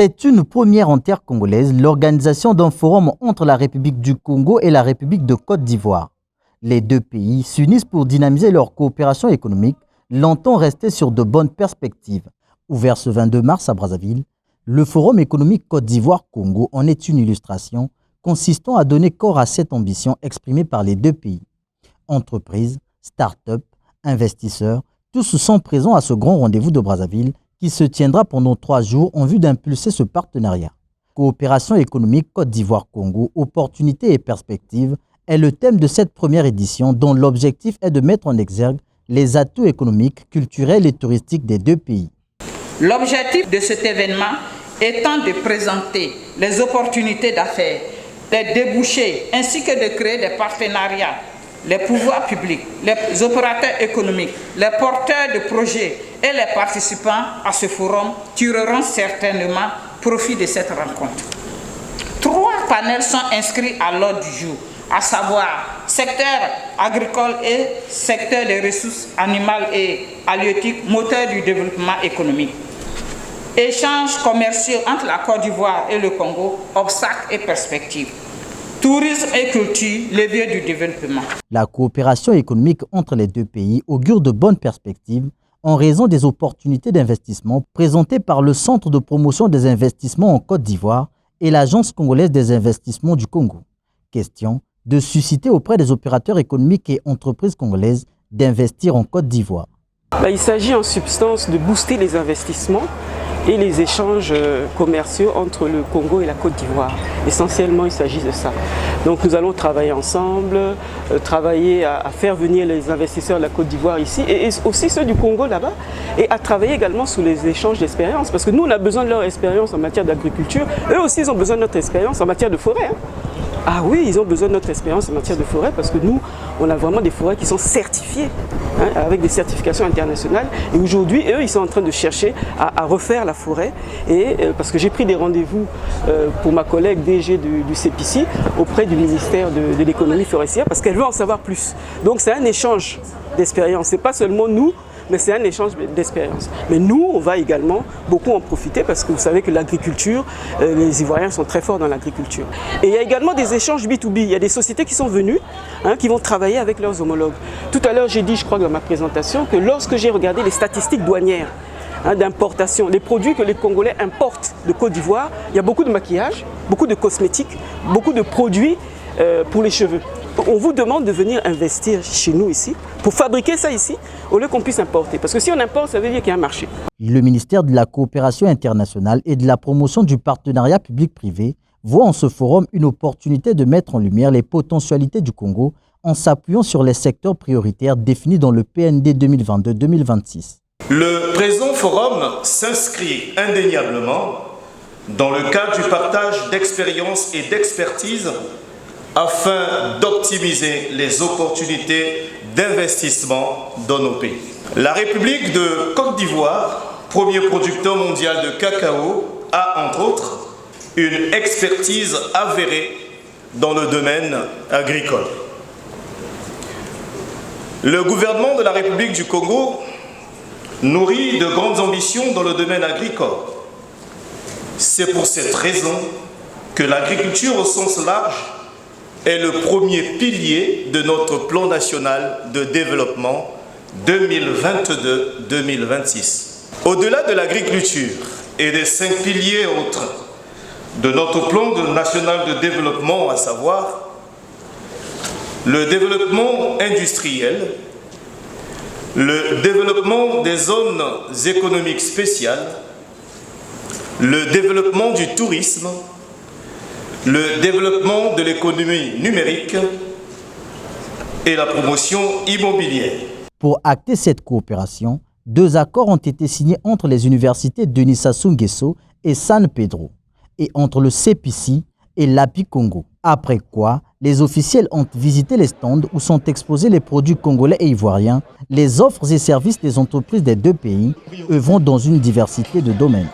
C'est une première en terre congolaise, l'organisation d'un forum entre la République du Congo et la République de Côte d'Ivoire. Les deux pays s'unissent pour dynamiser leur coopération économique, longtemps restée sur de bonnes perspectives. Ouvert ce 22 mars à Brazzaville, le Forum économique Côte d'Ivoire-Congo en est une illustration consistant à donner corps à cette ambition exprimée par les deux pays. Entreprises, start-up, investisseurs, tous sont présents à ce grand rendez-vous de Brazzaville qui se tiendra pendant 3 jours en vue d'impulser ce partenariat. Coopération économique Côte d'Ivoire-Congo, opportunités et perspectives est le thème de cette première édition dont l'objectif est de mettre en exergue les atouts économiques, culturels et touristiques des deux pays. L'objectif de cet événement étant de présenter les opportunités d'affaires, des débouchés ainsi que de créer des partenariats. Les pouvoirs publics, les opérateurs économiques, les porteurs de projets et les participants à ce forum tireront certainement profit de cette rencontre. 3 panels sont inscrits à l'ordre du jour, à savoir secteur agricole et secteur des ressources animales et halieutiques, moteur du développement économique. Échanges commerciaux entre la Côte d'Ivoire et le Congo, obstacles et perspectives. Tourisme et culture, levier du développement. La coopération économique entre les deux pays augure de bonnes perspectives en raison des opportunités d'investissement présentées par le Centre de promotion des investissements en Côte d'Ivoire et l'Agence congolaise des investissements du Congo. Question de susciter auprès des opérateurs économiques et entreprises congolaises d'investir en Côte d'Ivoire. Il s'agit en substance de booster les investissements et les échanges commerciaux entre le Congo et la Côte d'Ivoire. Essentiellement, il s'agit de ça. Donc nous allons travailler ensemble, travailler à faire venir les investisseurs de la Côte d'Ivoire ici et aussi ceux du Congo là-bas et à travailler également sur les échanges d'expérience parce que nous, on a besoin de leur expérience en matière d'agriculture. Eux aussi, ils ont besoin de notre expérience en matière de forêt. Ah oui, ils ont besoin de notre expérience en matière de forêt parce que nous, on a vraiment des forêts qui sont certifiées, avec des certifications internationales. Et aujourd'hui, eux, ils sont en train de chercher à refaire la forêt. Et parce que j'ai pris des rendez-vous pour ma collègue DG du CPC auprès du ministère de l'économie forestière parce qu'elle veut en savoir plus. Donc c'est un échange d'expérience. Ce n'est pas seulement nous, mais c'est un échange d'expérience. Mais nous, on va également beaucoup en profiter parce que vous savez que l'agriculture, les Ivoiriens sont très forts dans l'agriculture. Et il y a également des échanges B2B. Il y a des sociétés qui sont venues, qui vont travailler avec leurs homologues. Tout à l'heure, j'ai dit, je crois, dans ma présentation, que lorsque j'ai regardé les statistiques douanières d'importation, les produits que les Congolais importent de Côte d'Ivoire, il y a beaucoup de maquillage, beaucoup de cosmétiques, beaucoup de produits pour les cheveux. On vous demande de venir investir chez nous ici, pour fabriquer ça ici, au lieu qu'on puisse importer. Parce que si on importe, ça veut dire qu'il y a un marché. Le ministère de la Coopération internationale et de la promotion du partenariat public-privé voit en ce forum une opportunité de mettre en lumière les potentialités du Congo en s'appuyant sur les secteurs prioritaires définis dans le PND 2022-2026. Le présent forum s'inscrit indéniablement dans le cadre du partage d'expériences et d'expertise afin d'optimiser les opportunités d'investissement dans nos pays. La République de Côte d'Ivoire, premier producteur mondial de cacao, a entre autres une expertise avérée dans le domaine agricole. Le gouvernement de la République du Congo nourrit de grandes ambitions dans le domaine agricole. C'est pour cette raison que l'agriculture au sens large est le premier pilier de notre plan national de développement 2022-2026. Au-delà de l'agriculture et des 5 piliers autres de notre plan national de développement, à savoir le développement industriel, le développement des zones économiques spéciales, le développement du tourisme, le développement de l'économie numérique et la promotion immobilière. Pour acter cette coopération, 2 accords ont été signés entre les universités Denis Sassou Nguesso et San Pedro et entre le CPC et l'API Congo. Après quoi, les officiels ont visité les stands où sont exposés les produits congolais et ivoiriens, les offres et services des entreprises des deux pays, œuvrant dans une diversité de domaines.